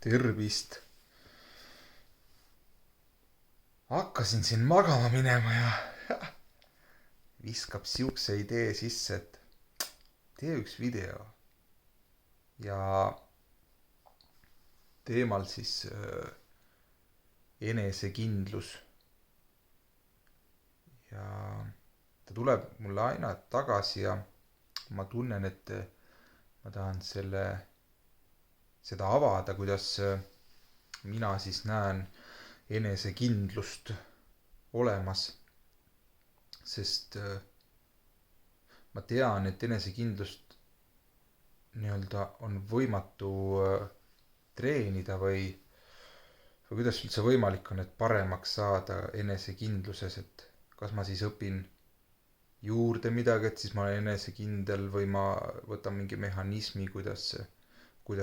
Tervist. Hakkasin siin magama minema ja viskab siukse idee sisse, et tee üks video ja teemal siis enesekindlus. Ja ta tuleb mulle aina tagasi ja ma tunnen, et ma tahan seda avada, kuidas mina siis näen enesekindlust olemas, sest ma tean, et enesekindlust nii-öelda on võimatu treenida või kuidas üldse võimalik on, et paremaks saada enesekindluses, et kas ma siis õpin juurde midagi, et siis ma olen enesekindel või ma võtan mingi mehhanismi, kuidas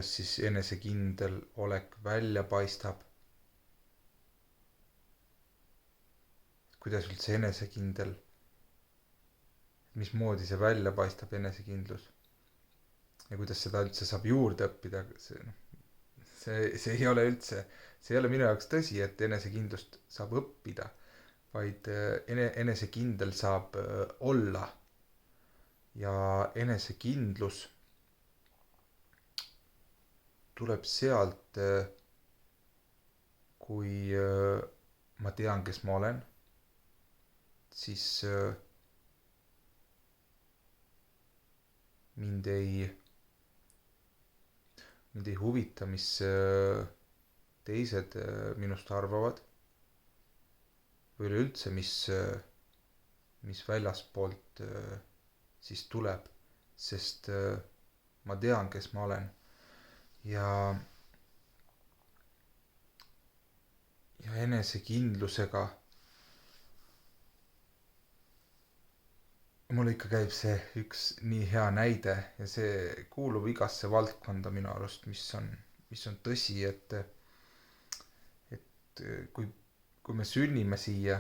siis enesekindel olek välja paistab. Kuidas üldse enesekindel, mismoodi see välja paistab, enesekindlus. Ja kuidas seda üldse saab juurde õppida, see ei ole üldse, see ei ole minu jaoks tõsi, et enesekindlust saab õppida, vaid enesekindel saab olla. Ja enesekindlus tuleb sealt, kui ma tean, kes ma olen, siis mind ei huvita, mis teised minust arvavad või üleüldse, mis väljaspoolt siis tuleb, sest ma tean, kes ma olen. Ja enesekindlusega mul ikka käib see üks nii hea näide ja see kuulub igasse valdkonda minu arust, mis on tõsi, et kui me sünnime siia,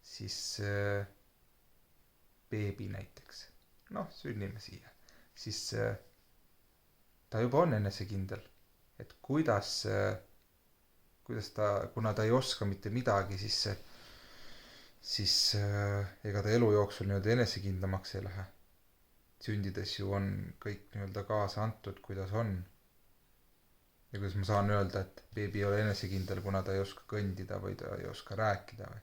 siis beebi näiteks, sünnime siia, siis ta juba on enesekindel, et kuidas ta, kuna ta ei oska mitte midagi, siis ega ta elu jooksul nii-öelda enesekindlamaks ei lähe. Sündides ju on kõik nii-öelda kaasa antud, kuidas on. Ja kuidas ma saan öelda, et beebi ei ole enesekindel, kuna ta ei oska kõndida või ta ei oska rääkida või.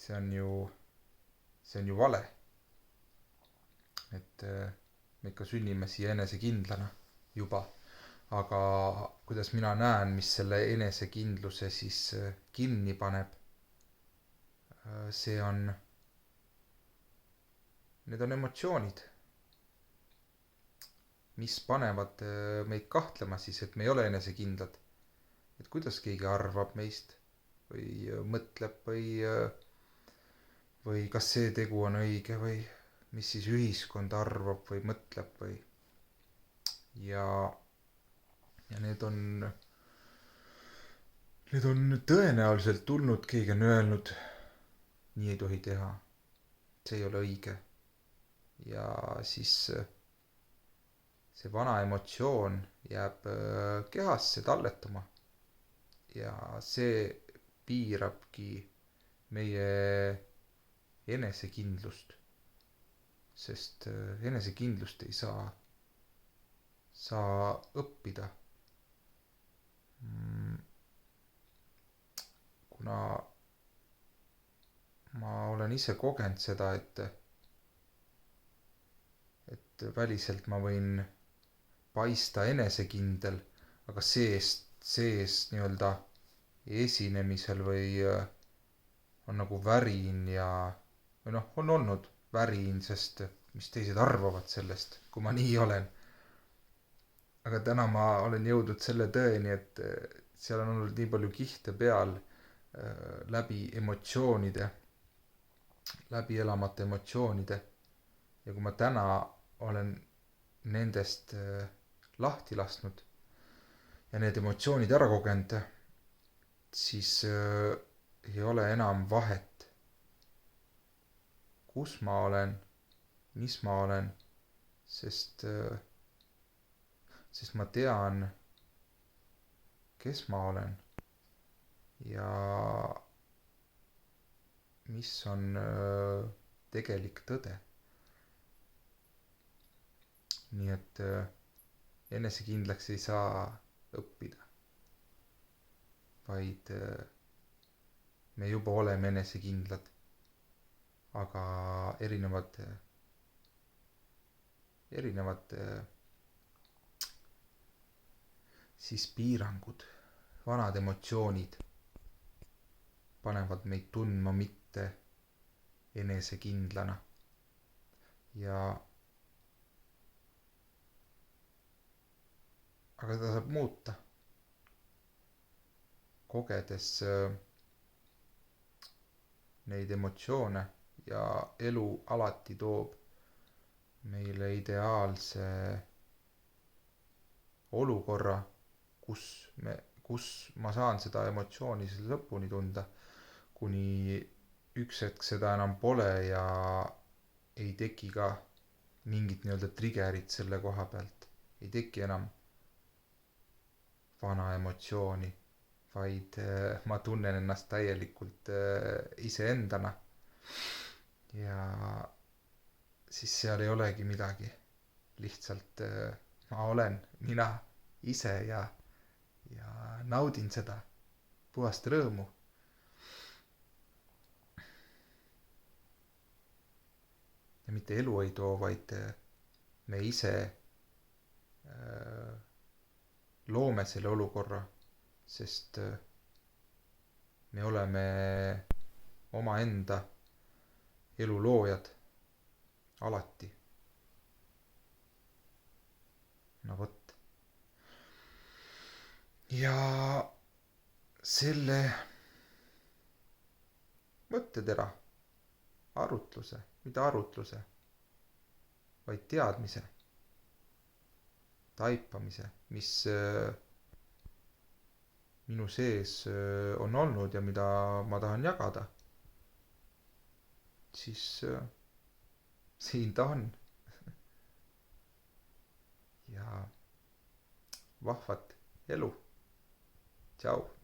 See on ju vale. Et me ikka sünnime siia enesekindlana juba. Aga kuidas mina näen, mis selle enesekindluse siis kinni paneb, need on emotsioonid, mis panevad meid kahtlema siis, et me ei ole enesekindlad. Et kuidas keegi arvab meist või mõtleb või kas see tegu on õige või mis siis ühiskond arvab või mõtleb või. Ja need on tõenäoliselt tulnud, keegi on öelnud, nii ei tohi teha, see ei ole õige. Ja siis see vana emotsioon jääb kehasse talletuma ja see piirabki meie enesekindlust, sest enesekindlust ei saa õppida. Kuna ma olen ise kogenud seda, et väliselt ma võin paista enesekindel, aga sees nii-öelda esinemisel või on nagu värin või on olnud värin, sest mis teised arvavad sellest, kui ma nii olen. Aga täna ma olen jõudnud selle tõeni, et seal on olnud nii palju kihte peal läbi emotsioonide, läbi elamata emotsioonide. Ja kui ma täna olen nendest lahti lasknud ja need emotsioonid ära kogenud, siis ei ole enam vahet, kus ma olen, mis ma olen, sest ma tean, kes ma olen ja mis on tegelik tõde. Nii et enesekindlaks ei saa õppida, vaid me juba oleme enesekindlad, aga erinevad siis piirangud, vanad emotsioonid panevad meid tundma mitte enesekindlana ja aga seda saab muuta, kogedes neid emotsioone ja elu alati toob meile ideaalse olukorra, kus ma saan seda emotsiooni selle lõpuni tunda, kuni üks hetk seda enam pole ja ei teki ka mingit nii-öelda triggerit selle koha pealt. Ei teki enam vana emotsiooni, vaid ma tunnen ennast täielikult iseendana ja siis seal ei olegi midagi. Lihtsalt ma olen mina ise ja naudin seda puhast rõõmu. Ja mitte elu ei too, vaid me ise loome selle olukorra, sest me oleme omaenda elu loojad alati. No vot. Ja selle mõttetera, arutluse, mitte arutluse, vaid teadmise, taipamise, mis minu sees on olnud ja mida ma tahan jagada, siis siin ta on. Ja vahvat elu. Tšau.